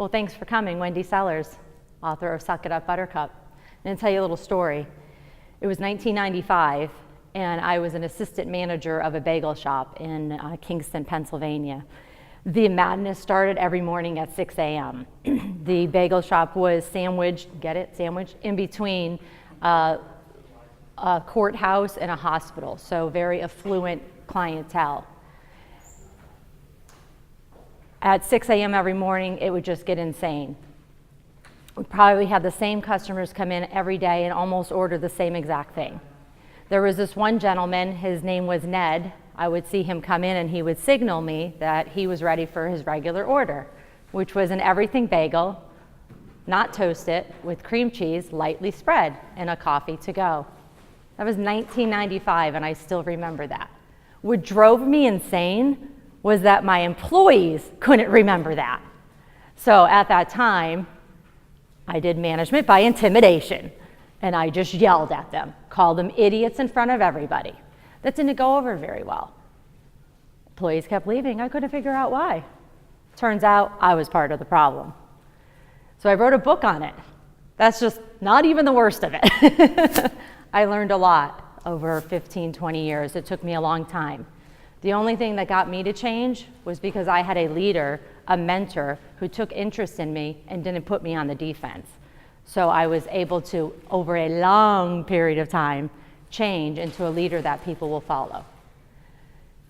Well, thanks for coming, Wendy Sellers, author of Suck It Up, Buttercup. I'm going to tell you a little story. It was 1995, and I was an assistant manager of a bagel shop in Kingston, Pennsylvania. The madness started every morning at 6 a.m. The bagel shop was sandwiched, get it, sandwiched, in between a courthouse and a hospital, so very affluent clientele. At 6 a.m. every morning, it would just get insane. We'd probably have the same customers come in every day and almost order the same exact thing. There was this one gentleman, his name was Ned. I would see him come in and he would signal me that he was ready for his regular order, which was an everything bagel, not toasted, with cream cheese, lightly spread, and a coffee to go. That was 1995, and I still remember that. What drove me insane was that my employees couldn't remember that. So at that time, I did management by intimidation, and I just yelled at them, called them idiots in front of everybody. That didn't go over very well. Employees kept leaving. I couldn't figure out why. Turns out I was part of the problem. So I wrote a book on it. That's just not even the worst of it. I learned a lot over 15, 20 years. It took me a long time. The only thing that got me to change was because I had a leader, a mentor, who took interest in me and didn't put me on the defense. So I was able to, over a long period of time, change into a leader that people will follow.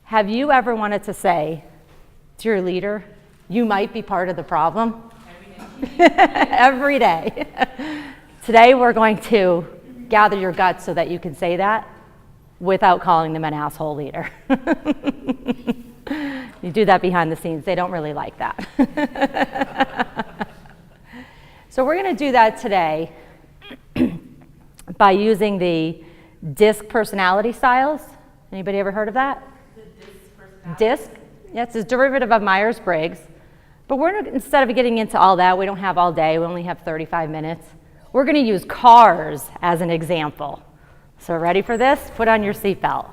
Have you ever wanted to say to your leader, you might be part of the problem? Every day. Today we're going to gather your guts so that you can say that without calling them an asshole leader. You do that behind the scenes. They don't really like that. So we're going to do that today by using the DISC personality styles. Anybody ever heard of that? The DISC personality? DISC? Yeah, it's a derivative of Myers-Briggs. But instead of getting into all that, we don't have all day. We only have 35 minutes. We're going to use cars as an example. So ready for this? Put on your seatbelt.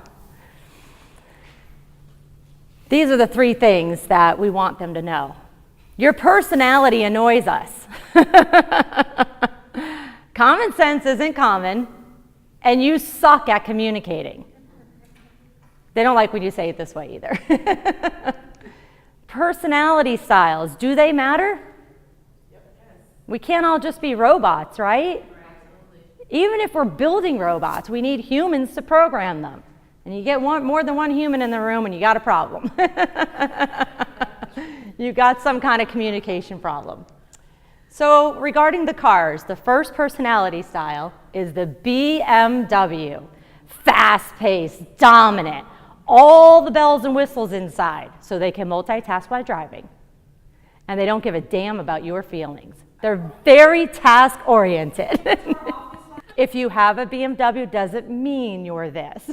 These are the three things that we want them to know. Your personality annoys us. Common sense isn't common, and you suck at communicating. They don't like when you say it this way either. Personality styles, do they matter? We can't all just be robots, right? Even if we're building robots, we need humans to program them. And you get more than one human in the room and you got a problem. You got some kind of communication problem. So regarding the cars, the first personality style is the BMW. Fast-paced, dominant, all the bells and whistles inside, so they can multitask while driving. And they don't give a damn about your feelings. They're very task-oriented. If you have a BMW, doesn't mean you're this.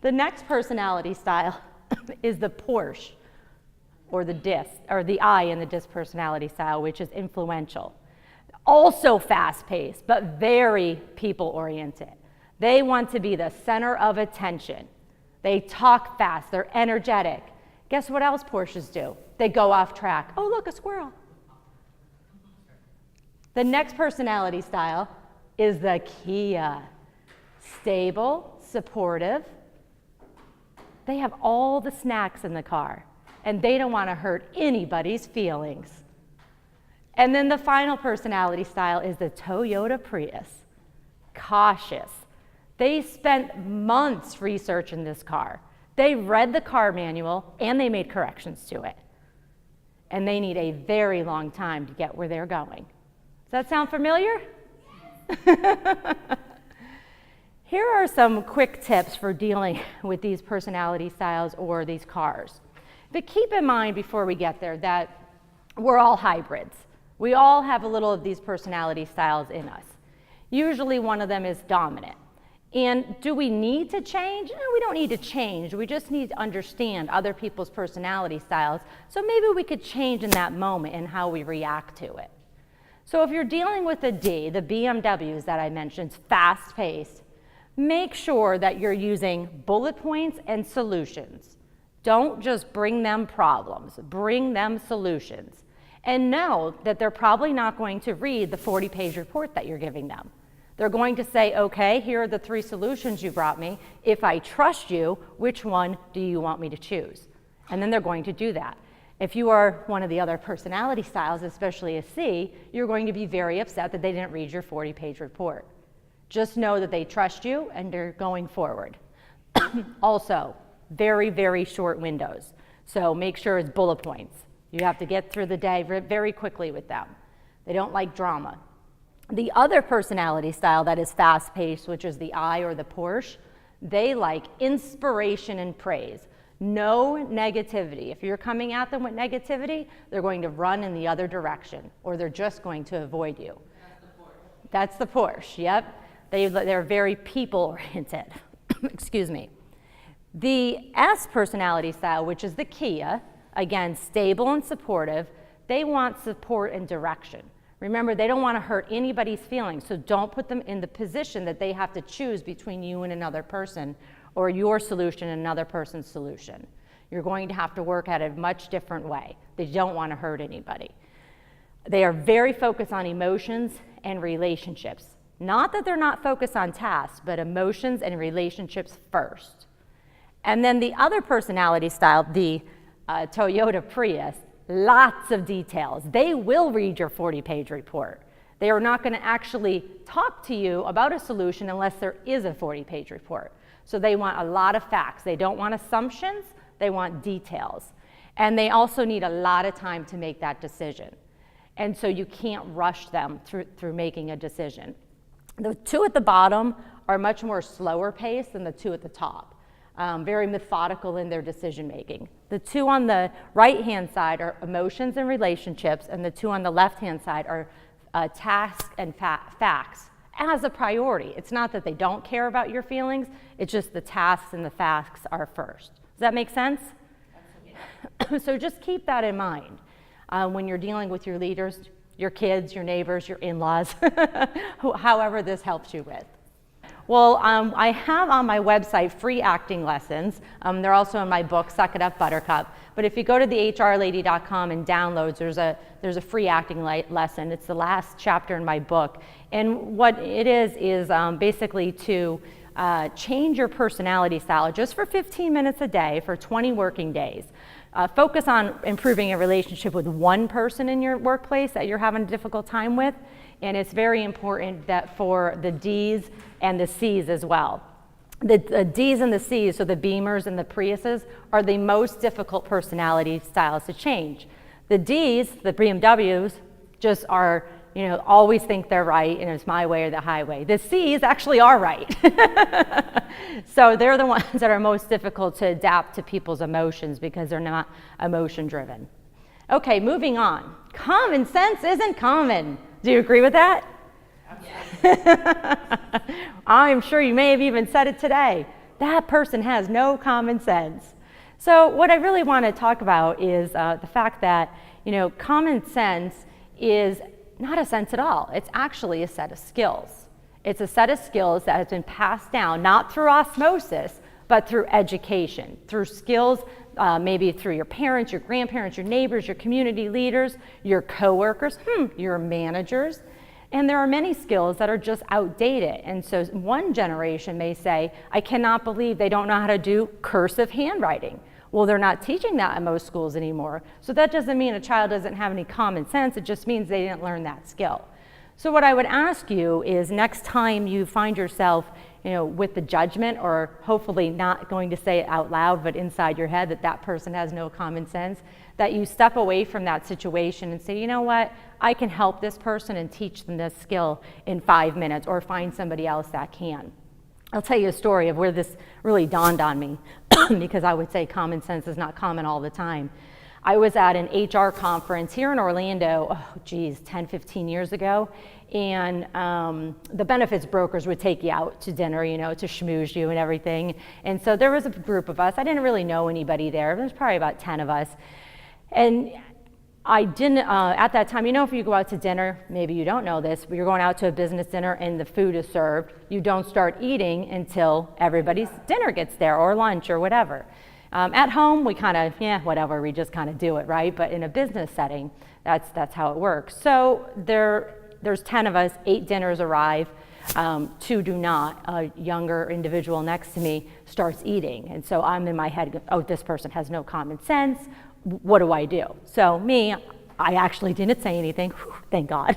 The next personality style is the Porsche, or the DISC, or the I in the DISC personality style, which is influential. Also fast-paced, but very people-oriented. They want to be the center of attention. They talk fast, they're energetic. Guess what else Porsches do? They go off track. Oh, look, a squirrel. The next personality style is the Kia. Stable, supportive. They have all the snacks in the car, and they don't want to hurt anybody's feelings. And then the final personality style is the Toyota Prius. Cautious. They spent months researching this car. They read the car manual, and they made corrections to it. And they need a very long time to get where they're going. Does that sound familiar? Here are some quick tips for dealing with these personality styles or these cars. But keep in mind before we get there that we're all hybrids. We all have a little of these personality styles in us. Usually one of them is dominant. And do we need to change? No, we don't need to change. We just need to understand other people's personality styles, so maybe we could change in that moment in how we react to it. So if you're dealing with a D, the BMWs that I mentioned, fast-paced, make sure that you're using bullet points and solutions. Don't just bring them problems, bring them solutions. and know that they're probably not going to read the 40-page report that you're giving them. They're going to say, okay, here are the 3 solutions you brought me. If I trust you, which one do you want me to choose? And then they're going to do that. If you are one of the other personality styles, especially a C, you're going to be very upset that they didn't read your 40-page report. Just know that they trust you and they're going forward. Also, very, very short windows. So make sure it's bullet points. You have to get through the day very quickly with them. They don't like drama. The other personality style that is fast-paced, which is the I or the Porsche, they like inspiration and praise. No negativity. If you're coming at them with negativity, they're going to run in the other direction, or they're just going to avoid you. That's the Porsche, yep. They're very people-oriented. Excuse me. The S personality style, which is the Kia, again, stable and supportive, they want support and direction. Remember, they don't want to hurt anybody's feelings, so don't put them in the position that they have to choose between you and another person, or your solution and another person's solution. You're going to have to work at it a much different way. They don't want to hurt anybody. They are very focused on emotions and relationships. Not that they're not focused on tasks, but emotions and relationships first. And then the other personality style, the Toyota Prius, lots of details. They will read your 40-page report. They are not going to actually talk to you about a solution unless there is a 40-page report. So they want a lot of facts. They don't want assumptions, they want details. And they also need a lot of time to make that decision. And so you can't rush them through making a decision. The 2 at the bottom are much more slower paced than the 2 at the top. Very methodical in their decision making. The 2 on the right-hand side are emotions and relationships, and the 2 on the left-hand side are tasks and facts as a priority. It's not that they don't care about your feelings, it's just the tasks and the facts are first. Does that make sense? So just keep that in mind when you're dealing with your leaders, your kids, your neighbors, your in-laws, however this helps you with. Well, I have on my website free acting lessons. They're also in my book, Suck It Up, Buttercup. But if you go to thehrlady.com and downloads, there's a free acting lesson. It's the last chapter in my book. And what it is basically to change your personality style just for 15 minutes a day for 20 working days. Focus on improving a relationship with one person in your workplace that you're having a difficult time with. And it's very important that for the D's and the C's as well. The D's and the C's, so the Beamers and the Priuses, are the most difficult personality styles to change. The D's, the BMWs, just are, always think they're right and it's my way or the highway. The C's actually are right. So they're the ones that are most difficult to adapt to people's emotions because they're not emotion driven. Okay, moving on. Common sense isn't common. Do you agree with that? I'm sure you may have even said it today. That person has no common sense. So what I really want to talk about is the fact that, common sense is not a sense at all. It's actually a set of skills. It's a set of skills that has been passed down, not through osmosis, but through education, through skills, maybe through your parents, your grandparents, your neighbors, your community leaders, your coworkers, your managers. And there are many skills that are just outdated. And so one generation may say, I cannot believe they don't know how to do cursive handwriting. Well, they're not teaching that in most schools anymore. So that doesn't mean a child doesn't have any common sense. It just means they didn't learn that skill. So what I would ask you is next time you find yourself with the judgment, or hopefully not going to say it out loud, but inside your head that person has no common sense, that you step away from that situation and say, you know what, I can help this person and teach them this skill in 5 minutes, or find somebody else that can. I'll tell you a story of where this really dawned on me, because I would say common sense is not common all the time. I was at an HR conference here in Orlando, 10, 15 years ago, and the benefits brokers would take you out to dinner, to schmooze you and everything. And so there was a group of us. I didn't really know anybody there. There was probably about 10 of us. And I didn't, at that time, if you go out to dinner, maybe you don't know this, but you're going out to a business dinner and the food is served, you don't start eating until everybody's dinner gets there, or lunch, or whatever. At home, we kind of, whatever, we just kind of do it, right? But in a business setting, that's how it works. So there's 10 of us, 8 dinners arrive, 2 do not. A younger individual next to me starts eating. And so I'm in my head, oh, this person has no common sense. What do I do? So I actually didn't say anything, thank God.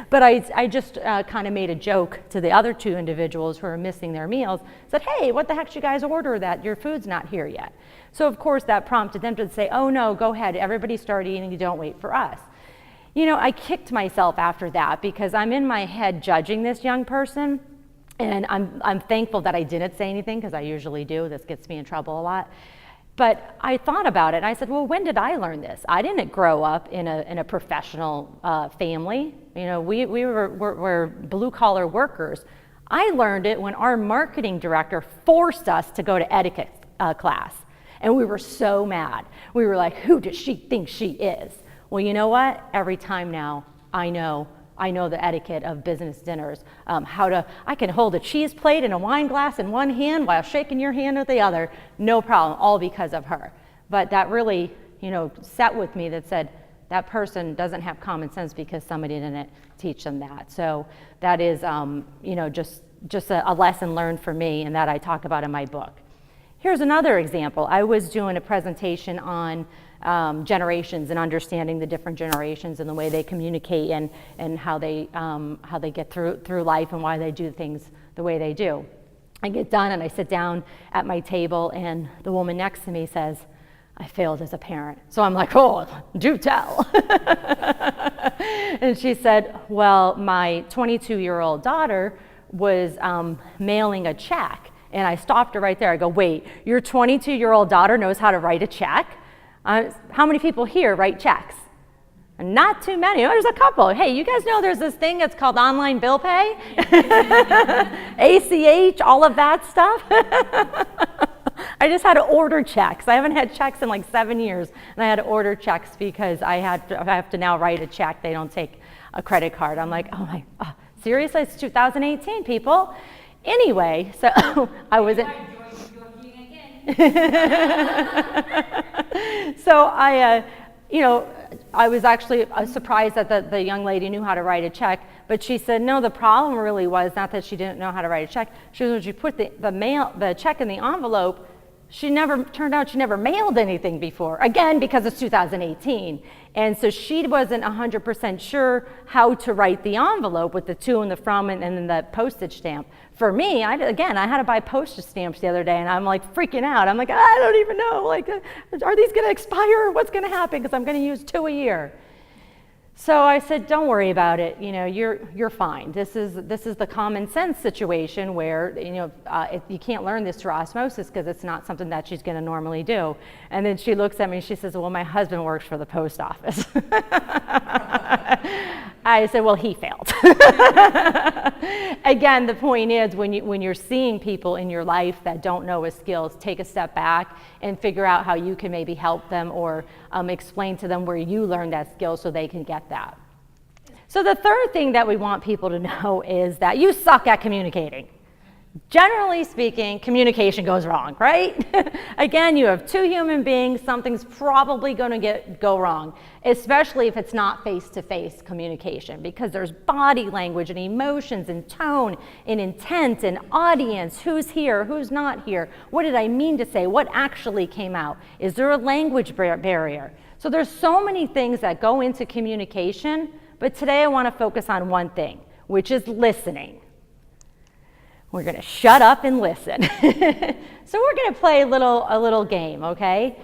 But I just kind of made a joke to the other 2 individuals who are missing their meals, said, hey, what the heck did you guys order that your food's not here yet? So of course that prompted them to say, oh no, go ahead, everybody start eating, you don't wait for us. I kicked myself after that because I'm in my head judging this young person, and I'm thankful that I didn't say anything because I usually do. This gets me in trouble a lot. But I thought about it and I said, well, when did I learn this? I didn't grow up in a professional family. We were blue collar workers. I learned it when our marketing director forced us to go to etiquette class. And we were so mad. We were like, who does she think she is? Well, you know what? Every time now, I know the etiquette of business dinners. I can hold a cheese plate and a wine glass in one hand while shaking your hand with the other, no problem, all because of her. But that really, sat with me, that said, that person doesn't have common sense because somebody didn't teach them that. So that is, just a lesson learned for me, and that I talk about in my book. Here's another example. I was doing a presentation on generations and understanding the different generations and the way they communicate and how they get through life and why they do things the way they do. I get done and I sit down at my table and the woman next to me says, I failed as a parent. So I'm like, oh, do tell. And she said, well, my 22-year-old daughter was mailing a check. And I stopped her right there. I go, wait, your 22-year-old daughter knows how to write a check? How many people here write checks? Not too many. There's a couple. Hey, you guys know there's this thing that's called online bill pay? ACH, all of that stuff. I just had to order checks. I haven't had checks in like 7 years, and I had to order checks because I have to now write a check. They don't take a credit card. I'm like, seriously? It's 2018, people. Anyway, so I was so I was actually surprised that the young lady knew how to write a check, but she said, no, the problem really was not that she didn't know how to write a check. She was when she put the check in the envelope, turned out she never mailed anything before, again, because it's 2018. And so she wasn't 100% sure how to write the envelope with the to and the from and then the postage stamp. For me, I had to buy postage stamps the other day, and I'm like freaking out. I'm like, I don't even know, are these gonna expire? What's gonna happen? Because I'm gonna use 2 a year. So I said, don't worry about it. You're fine. This is the common sense situation where you can't learn this through osmosis because it's not something that she's going to normally do. And then she looks at me and she says, well, my husband works for the post office. I said, well, he failed. Again, the point is when you're seeing people in your life that don't know a skill, take a step back and figure out how you can maybe help them or explain to them where you learned that skill so they can get that. So the third thing that we want people to know is that you suck at communicating. Generally speaking, communication goes wrong, right? Again, you have 2 human beings, something's probably going to go wrong, especially if it's not face-to-face communication, because there's body language and emotions and tone and intent and audience, who's here, who's not here, what did I mean to say, what actually came out, is there a language barrier? So there's so many things that go into communication, but today I want to focus on one thing, which is listening. We're going to shut up and listen. So we're going to play a little game, okay?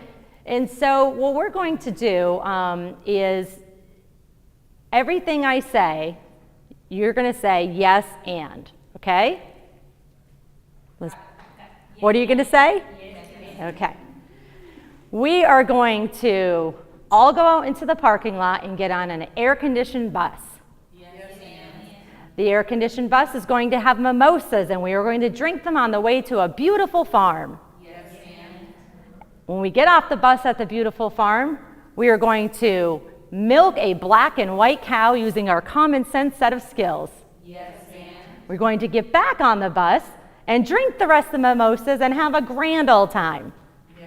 And so what we're going to do is everything I say, you're going to say yes and, okay? What are you going to say? Okay. We are going to all go out into the parking lot and get on an air-conditioned bus. The air-conditioned bus is going to have mimosas, and we are going to drink them on the way to a beautiful farm. Yes, and when we get off the bus at the beautiful farm, we are going to milk a black and white cow using our common sense set of skills. Yes, and we're going to get back on the bus and drink the rest of the mimosas and have a grand old time. Yes,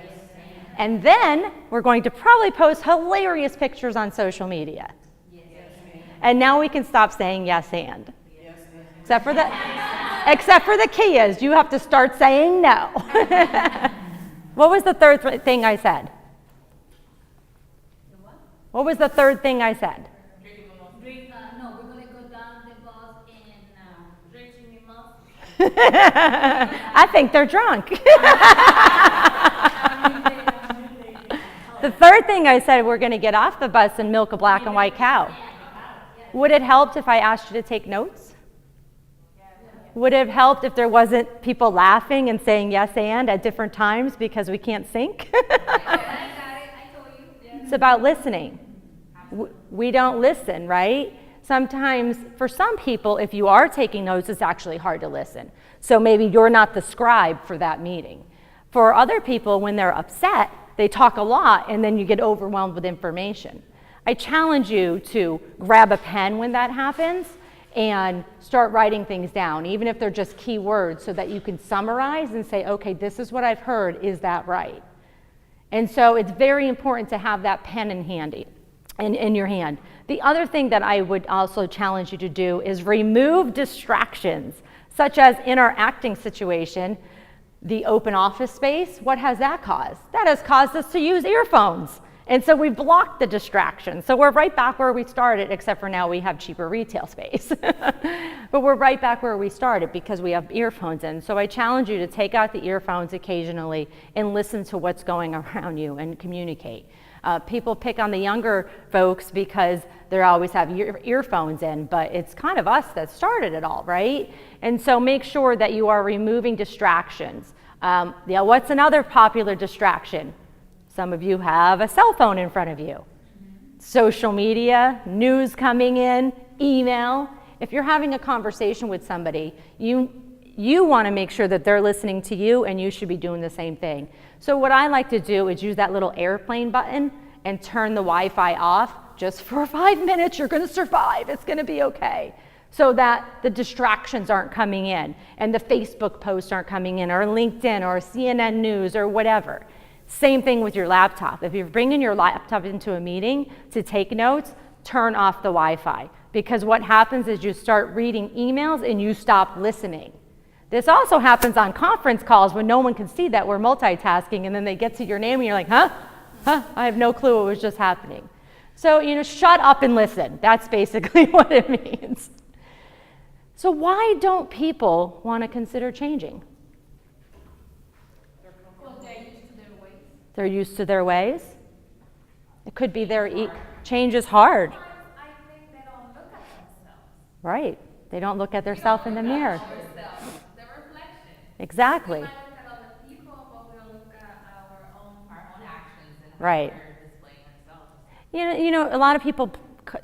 And then we're going to probably post hilarious pictures on social media. Yes. And now we can stop saying yes and. Except for the key is you have to start saying no. What was the third thing I said? What was the third thing I said? No, we're going to go down the bus and drinking them up. I think they're drunk. The third thing I said, we're going to get off the bus and milk a black and white cow. Would it help if I asked you to take notes? Would it have helped if there wasn't people laughing and saying yes and at different times because we can't sync? It's about listening. We don't listen, right? Sometimes, for some people, if you are taking notes, it's actually hard to listen. So maybe you're not the scribe for that meeting. For other people, when they're upset, they talk a lot and then you get overwhelmed with information. I challenge you to grab a pen when that happens and start writing things down, even if they're just key words, so that you can summarize and say, okay, this is what I've heard, is that right? And so it's very important to have that pen in your hand. The other thing that I would also challenge you to do is remove distractions, such as in our acting situation, the open office space. What has that caused? That has caused us to use earphones. And so we blocked the distraction. So we're right back where we started, except for now we have cheaper retail space. But we're right back where we started because we have earphones in. So I challenge you to take out the earphones occasionally and listen to what's going around you and communicate. People pick on the younger folks because they always have earphones in, but it's kind of us that started it all, right? And so make sure that you are removing distractions. What's another popular distraction? Some of you have a cell phone in front of you. Social media, news coming in, email. If you're having a conversation with somebody, you want to make sure that they're listening to you, and you should be doing the same thing. So what I like to do is use that little airplane button and turn the Wi-Fi off. Just for 5 minutes, you're going to survive. It's going to be okay. So that the distractions aren't coming in, and the Facebook posts aren't coming in, or LinkedIn, or CNN News, or whatever. Same thing with your laptop. If you're bringing your laptop into a meeting to take notes, turn off the Wi-Fi. Because what happens is you start reading emails and you stop listening. This also happens on conference calls when no one can see that we're multitasking, and then they get to your name and you're like, huh? I have no clue what was just happening. So, shut up and listen. That's basically what it means. So why don't people want to consider changing? They're used to their ways. It could be change is hard. I think they don't look at themselves. Right. They don't look at themselves in the mirror. The reflection. Exactly. We might look at other people, but we don't look at our own actions and how Right. we're displaying ourselves. You know, a lot of people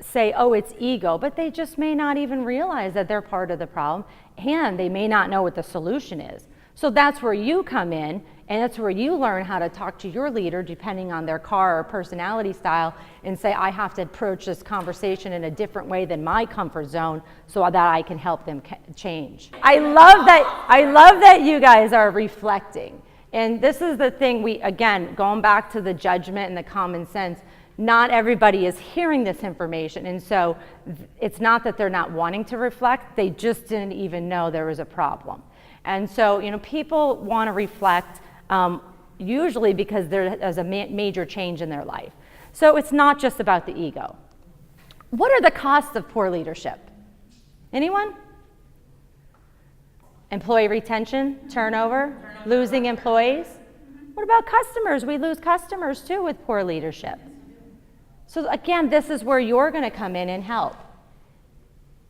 say, oh, it's ego, but they just may not even realize that they're part of the problem, and they may not know what the solution is. So that's where you come in, and that's where you learn how to talk to your leader depending on their car or personality style, and say, I have to approach this conversation in a different way than my comfort zone so that I can help them change. I love that you guys are reflecting. And this is the thing, again, going back to the judgment and the common sense, not everybody is hearing this information. And so it's not that they're not wanting to reflect, they just didn't even know there was a problem. And so, people want to reflect usually because there's a major change in their life. So it's not just about the ego. What are the costs of poor leadership? Anyone? Employee retention, turnover, losing employees. What about customers? We lose customers too with poor leadership. So again, this is where you're going to come in and help.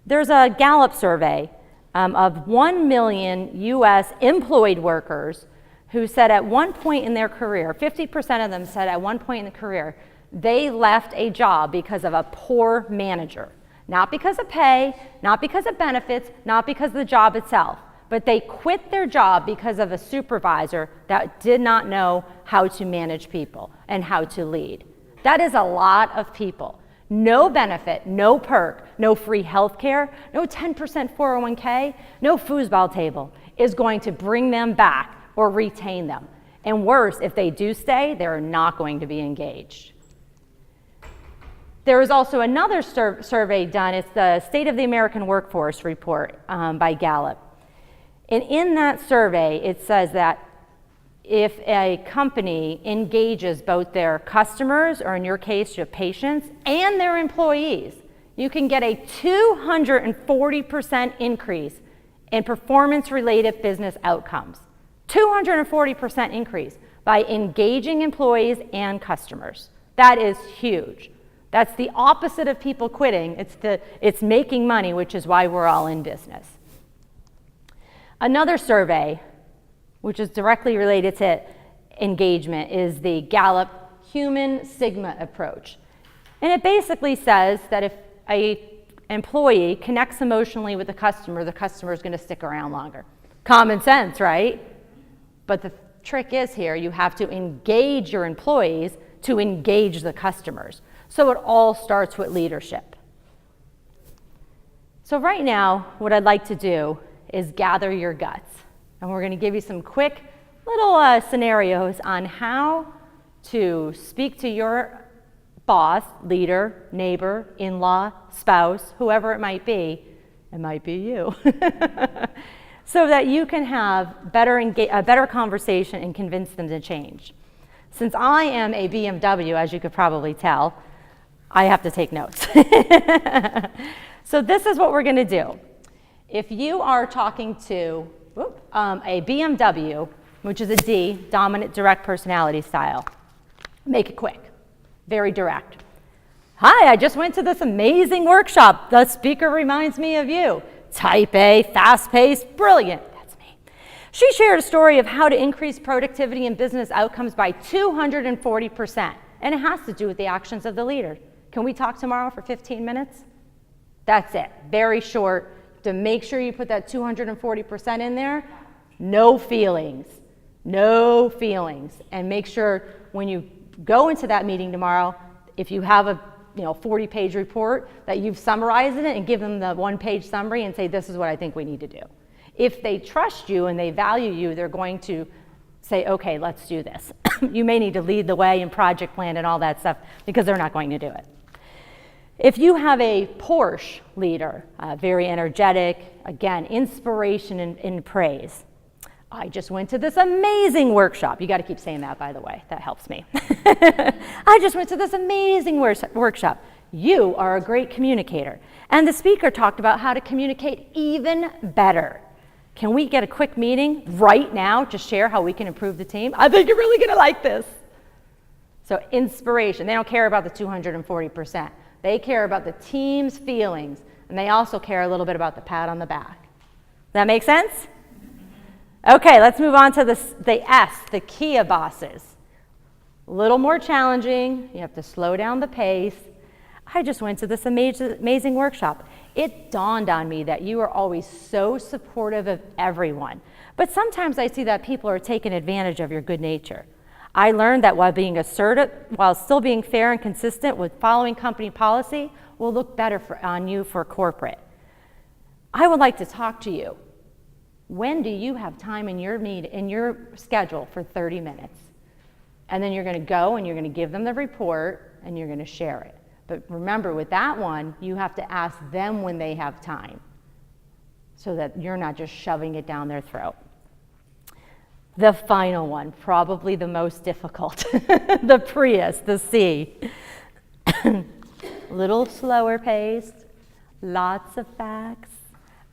There's a Gallup survey of 1 million U.S. employed workers who said at one point in their career, 50% of them said at one point in the career, they left a job because of a poor manager. Not because of pay, not because of benefits, not because of the job itself, but they quit their job because of a supervisor that did not know how to manage people and how to lead. That is a lot of people. No benefit, no perk, no free health care, no 10% 401k, no foosball table is going to bring them back or retain them. And worse, if they do stay, they're not going to be engaged. There is also another survey done. It's the State of the American Workforce report by Gallup. And in that survey, it says that if a company engages both their customers, or in your case, your patients, and their employees, you can get a 240% increase in performance-related business outcomes. 240% increase by engaging employees and customers. That is huge. That's the opposite of people quitting. It's making money, which is why we're all in business. Another survey, which is directly related to engagement, is the Gallup Human Sigma approach. And it basically says that if an employee connects emotionally with the customer is going to stick around longer. Common sense, right? But the trick is here, you have to engage your employees to engage the customers. So it all starts with leadership. So right now, what I'd like to do is gather your guts. And we're going to give you some quick little scenarios on how to speak to your boss, leader, neighbor, in-law, spouse, whoever it might be you, so that you can have a better conversation and convince them to change. Since I am a BMW, as you could probably tell, I have to take notes. So this is what we're going to do. If you are talking to a BMW, which is a D, dominant direct personality style, make it quick, very direct. Hi, I just went to this amazing workshop. The speaker reminds me of you. Type A, fast-paced, brilliant. That's me. She shared a story of how to increase productivity and business outcomes by 240%. And it has to do with the actions of the leader. Can we talk tomorrow for 15 minutes? That's it. Very short. To make sure you put that 240% in there, no feelings. No feelings. And make sure when you go into that meeting tomorrow, if you have a 40-page report, that you've summarized it and give them the one-page summary and say, this is what I think we need to do. If they trust you and they value you, they're going to say, okay, let's do this. You may need to lead the way and project plan and all that stuff because they're not going to do it. If you have a Porsche leader, very energetic, again, inspiration and praise. I just went to this amazing workshop. You got to keep saying that, by the way. That helps me. I just went to this amazing workshop. You are a great communicator. And the speaker talked about how to communicate even better. Can we get a quick meeting right now to share how we can improve the team? I think you're really going to like this. So inspiration. They don't care about the 240%. They care about the team's feelings, and they also care a little bit about the pat on the back. Does that make sense? Okay, let's move on to the S, the Kia bosses. A little more challenging. You have to slow down the pace. I just went to this amazing workshop. It dawned on me that you are always so supportive of everyone, but sometimes I see that people are taking advantage of your good nature. I learned that while being assertive, while still being fair and consistent with following company policy, will look better on you for corporate. I would like to talk to you. When do you have time in your schedule for 30 minutes? And then you're going to go and you're going to give them the report and you're going to share it. But remember, with that one, you have to ask them when they have time so that you're not just shoving it down their throat. The final one, probably the most difficult, the Prius, the C. Little slower paced, lots of facts.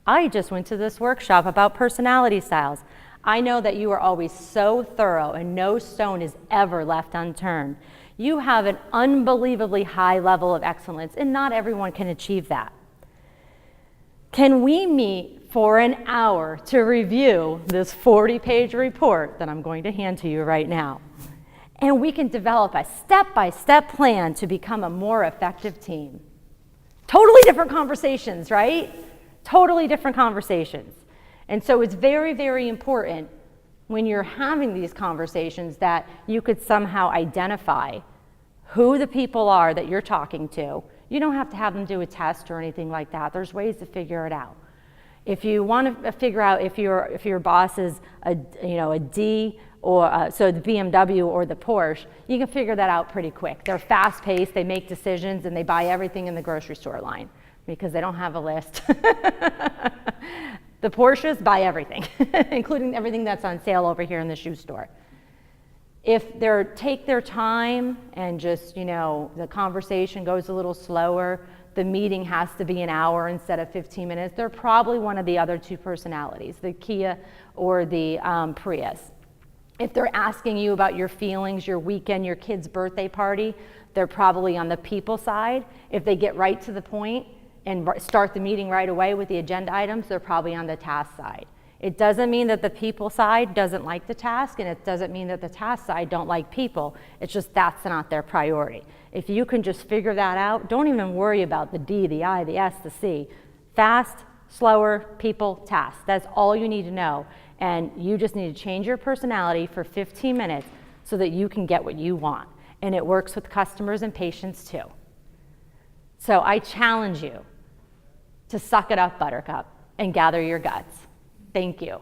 I just went to this workshop about personality styles. I know that you are always so thorough and no stone is ever left unturned. You have an unbelievably high level of excellence, and not everyone can achieve that. Can we meet for an hour to review this 40-page report that I'm going to hand to you right now? And we can develop a step-by-step plan to become a more effective team. Totally different conversations, right? Totally different conversations. And so it's very, very important when you're having these conversations that you could somehow identify who the people are that you're talking to. You don't have to have them do a test or anything like that. There's ways to figure it out. If you want to figure out if your boss is a D or so the BMW or the Porsche, you can figure that out pretty quick. They're fast paced, they make decisions, and they buy everything in the grocery store line because they don't have a list. The Porsches buy everything, including everything that's on sale over here in the shoe store. If they take their time and just, the conversation goes a little slower, the meeting has to be an hour instead of 15 minutes, they're probably one of the other two personalities, the Kia or the Prius. If they're asking you about your feelings, your weekend, your kid's birthday party, they're probably on the people side. If they get right to the point and start the meeting right away with the agenda items, they're probably on the task side. It doesn't mean that the people side doesn't like the task, and it doesn't mean that the task side don't like people. It's just that's not their priority. If you can just figure that out, don't even worry about the D, the I, the S, the C. Fast, slower, people, task. That's all you need to know. And you just need to change your personality for 15 minutes so that you can get what you want. And it works with customers and patients too. So I challenge you to suck it up, Buttercup, and gather your guts. Thank you.